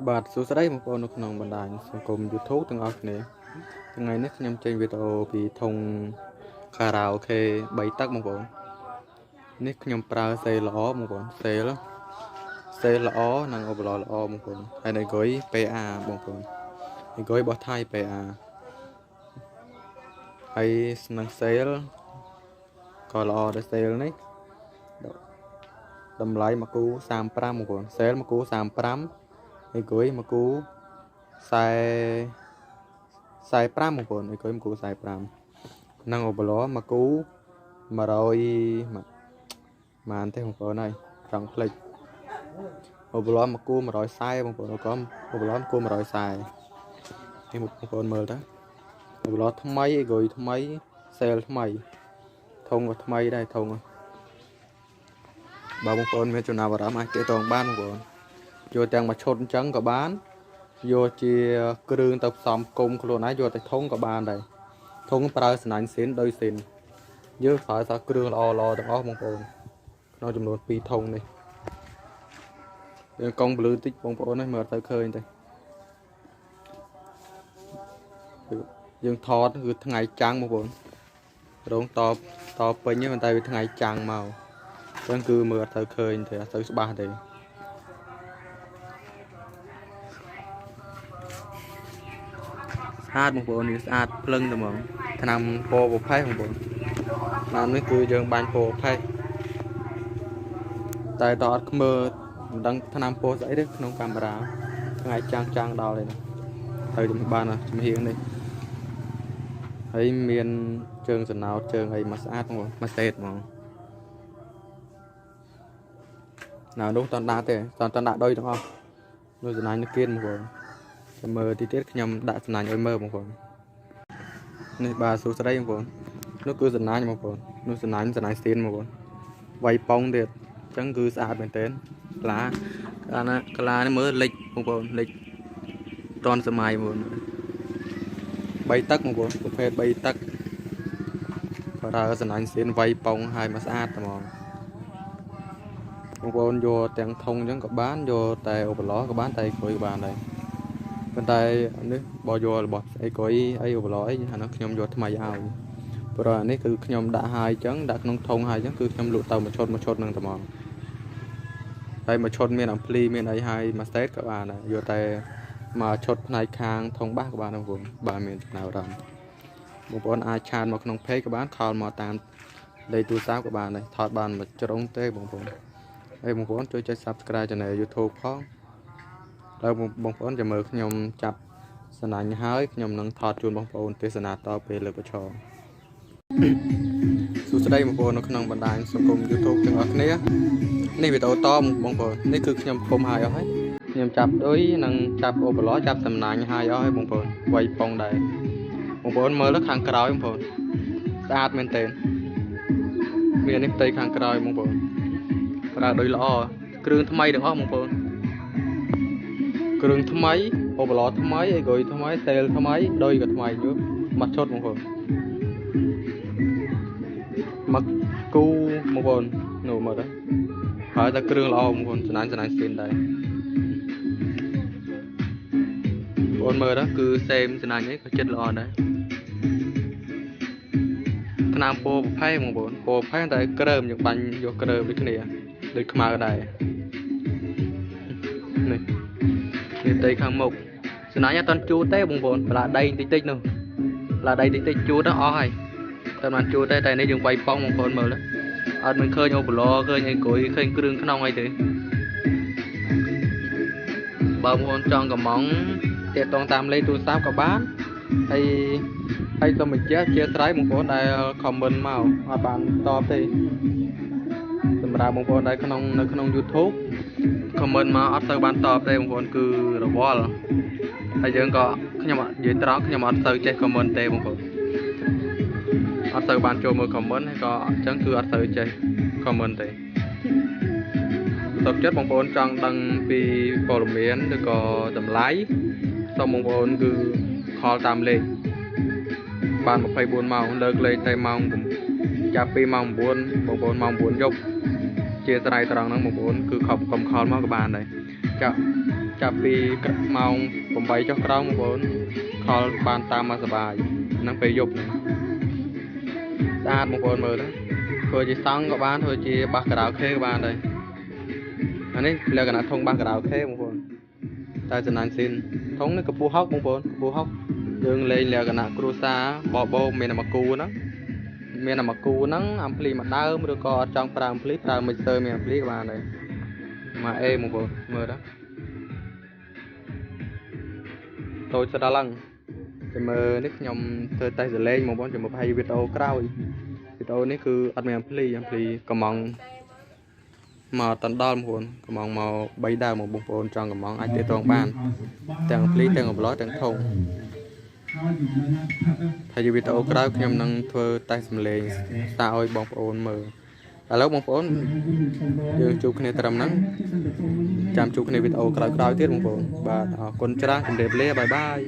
បាទសួស្តីបងប្អូននៅក្នុងបណ្ដាញសង្គម YouTube ទាំងអស់គ្នាថ្ងៃនេះខ្ញុំចេញវីដេអូពីធុងខារ៉ាអូខេ3ទឹកបងប្អូននេះខ្ញុំប្រើសេលល្អបងប្អូនសេលល្អនិងអូបឡល្អបងប្អូនហើយនៅគុយ PA បងប្អូននៅគុយរបស់ថៃ PA ហើយនឹងសេលក៏ល្អដែរសេលនេះតម្លៃមកគូ35បងប្អូនសេលមកគូ35ហើយគុយមកគូ45បងប្អូនហើយគុយមកគូ45និងអូបឡមកគូ100ម៉ានទេបងប្អូនហើយចង់ផ្លេចអូបឡមកគូ140បងប្អូនអូបឡមកគូ140នេះបងប្អូនមើលតើអូបឡថ្មីអីគុយថ្មីសេលថ្មីធុងក៏ថ្មីដែរធុងបើបងប្អូនមានចំណាប់អារម្មណ៍អាចទាក់ទងបានបងប្អូនយកទាំងមួយឈុតអញ្ចឹងក៏បានយកជាគ្រឿងទៅផ្សំគុំខ្លួនឯងយកតែធុងក៏បានដែរធុងប្រើស្នាញ់ស៊ីនដោយស៊ីនយើងប្រើតែគ្រឿងល្អទាំងអស់បងប្អូនក្នុងចំនួន2ធុងនេះយើងកង់ពលឺតិចបងប្អូននេះមើលទៅឃើញទេយើងថតគឺថ្ងៃចាំងបងប្អូនរងតពេញហ្នឹងតែវាថ្ងៃចាំងមកអញ្ចឹងគឺមើលអត់ទៅឃើញទេអត់ទៅច្បាស់ទេស្អាតបងប្អូននេះស្អាតភ្លឹងតែហ្មងថ្នាំពណ៌ប្រផេះបងប្អូនតាមនេះគឺយើងបាញ់ពណ៌ប្រផេះតែតអត់មើលមិនដឹងថ្នាំពណ៌ស្អីទេក្នុងកាមេរ៉ាថ្ងៃចាំងដល់ហើយទៅជំបានជំហៀងនេះហើយមានជើងសណោតជើងអីមកស្អាតបងមកសេតហ្មងនោះតដាក់ទេតដាក់ដូចទាំងអស់នោះសំណាញ់នឹកគៀនបងប្អូនតែមើលទីទៀតខ្ញុំដាក់សំណាញ់ឲ្យមើលបងប្អូននេះបាទសួស្តីបងប្អូននោះគឺសំណាញ់បងប្អូននោះសំណាញ់ស្ទៀនបងប្អូនវាយប៉ងទៀតអញ្ចឹងគឺស្អាតមែនទែនក្លានេះមើលលិចបងប្អូនលិចតនសម័យបងប្អូន3ទឹកបងប្អូនប្រភេទ3ទឹកប្រើសំណាញ់ស្ទៀនវាយប៉ងឲ្យមកស្អាតតែហ្មងបងប្អូនយកទាំងធុងអញ្ចឹងក៏បានយកតែអូបឡក៏បានតែក្រួយក៏បានដែរប៉ុន្តែនេះបើយករបស់អីក្រួយអីអូបឡអីអានោះខ្ញុំយកថ្មីឲ្យព្រោះអានេះគឺខ្ញុំដាក់ហើយអញ្ចឹងដាក់ក្នុងធុងហើយអញ្ចឹងគឺខ្ញុំលក់ទៅមួយឈុតហ្នឹងតែហ្មងហើយមួយឈុតមានអំភ្លីមានអីហើយមួយស្តេតក៏បានដែរយកតែមកឈុតផ្នែកខាងធុងបាសក៏បានដែរបងប្អូនបើមានចំណាប់អារម្មណ៍បងប្អូនអាចឆាតមកក្នុង page ក៏បានខលមកតាមលេខទូរស័ព្ទក៏បានដែរថតបានមួយជ្រុងទេបងប្អូនហើយបងប្អូនជួយចុច Subscribe Channel YouTube ផងហើយបងប្អូនចាំមើលខ្ញុំចាប់សណាញ់ហើយខ្ញុំនឹងថតជូនបងប្អូនទេសនាតពេលលើកប្រឈមសួស្តីបងប្អូននៅក្នុងបណ្ដាញសង្គម YouTube ទាំងអស់គ្នានេះវីដេអូតបងប្អូននេះគឺខ្ញុំគុំហើយអស់ហើយខ្ញុំចាប់ដូចនឹងចាប់អូបឡចាប់សំណាញ់ហើយអស់ហើយបងប្អូនវាយប៉ងដែរបងប្អូនមើលទៅខាងក្រោយបងប្អូនស្អាតមែនទែនមាននេះផ្ទៃខាងក្រោយបងប្អូនប្រើដូចល្អគ្រឿងថ្មីទាំងអស់បងប្អូនគ្រឿងថ្មីអូបឡថ្មីអីគុយថ្មីសេលថ្មីដូចក៏ថ្មីយល់មកឈុតបងប្អូនមកគូបងប្អូននោះមើលទៅហើយតែគ្រឿងល្អបងប្អូនចំណាញ់ស្ទៀនដែរបងប្អូនមើលទៅគឺសេមចំណាញ់នេះក៏ចិត្តល្អដែរថ្នាំពណ៌ប្រផេះបងប្អូនពណ៌ប្រផេះតែក្រើមយើងបាញ់យកក្រើមដូចគ្នាដូចខ្មៅដែរនេះផ្ទៃខាងមុខសំណាញ់អត់តន់ជូតទេបងប្អូនបន្លាដីតិចនោះបន្លាដីតិចជូតទៅអស់ហើយតែមិនជូតទេតែនេះយើងវាយប៉ងបងប្អូនមើលអត់មិនឃើញអូបឡឃើញអីក្រួយឃើញគ្រឿងក្នុងអីទេបើបងប្អូនចង់កំងទាក់ទងតាមលេខទូរស័ព្ទក៏បានហើយសូមបញ្ជាក់ជាស្រ័យបងប្អូនដែល comment មកអត់បានតបទេសម្រាប់បងប្អូនដែលនៅក្នុង YouTube comment មកអត់ទៅបានតបទេបងប្អូនគឺរវល់ហើយយើងក៏ខ្ញុំនិយាយត្រង់ខ្ញុំអត់ទៅចេះ comment ទេបងប្អូនអត់ទៅបានចូលមើល comment ហើយក៏អញ្ចឹងគឺអត់ទៅចេះ comment ទេសុខចិត្តបងប្អូនចង់ដឹងពីព័ត៌មានឬក៏តម្លៃសូមបងប្អូនគឺខលតាមលេខបាន24ម៉ោងលើកលេខតែម៉ោងចាប់ពីម៉ោង9បងប្អូនម៉ោង9យប់ជាស្រ័យត្រង់ហ្នឹងបងប្អូនគឺខំខលមកក៏បានដែរចា ចាប់ពីម៉ោង 8 ចុះក្រោមបងប្អូនខលបានតាមមកសបាយនឹងពេលយប់ហ្នឹងស្អាតបងប្អូនមើលទៅធ្វើជាសង់ក៏បានធ្វើជាបាសការ៉ាអូខេក៏បានដែរអានេះលក្ខណៈធុងបាសការ៉ាអូខេបងប្អូនតែចំណាញ់ស៊ីនធុងនេះកម្ពស់ហុកបងប្អូនកម្ពស់ហុកយើងលេងលក្ខណៈគ្រួសារបបោមានតែមកគូហ្នឹងមានតែមកគូហ្នឹងអាំភ្លីមួយដើមឬក៏អត់ចង់ប្រើអាំភ្លីប្រើមិចស្ទើមានអាំភ្លីក៏បានដែរមកអេបងប្អូនមើលទៅតូចស្ដាល់ឡើងចាំមើលនេះខ្ញុំធ្វើតេស្តសលេងបងប្អូនចាំមើលវីដេអូក្រោយវីដេអូនេះគឺអត់មានអាំភ្លីកំងមកតណ្ដាល់បងប្អូនកំងមក3ដើមបងប្អូនចង់កំងអាចទាក់ទងបានទាំងអាំភ្លីទាំងអប្លោទាំងធុងហើយវីដេអូក្រោយខ្ញុំនឹងធ្វើតេស្តសំឡេងសារឲ្យបងប្អូនមើលឥឡូវបងប្អូនយើងជួបគ្នាត្រឹមហ្នឹងចាំជួបគ្នាវីដេអូក្រោយៗទៀតបងប្អូនបាទអរគុណច្រើនជម្រាបលាបាយបាយ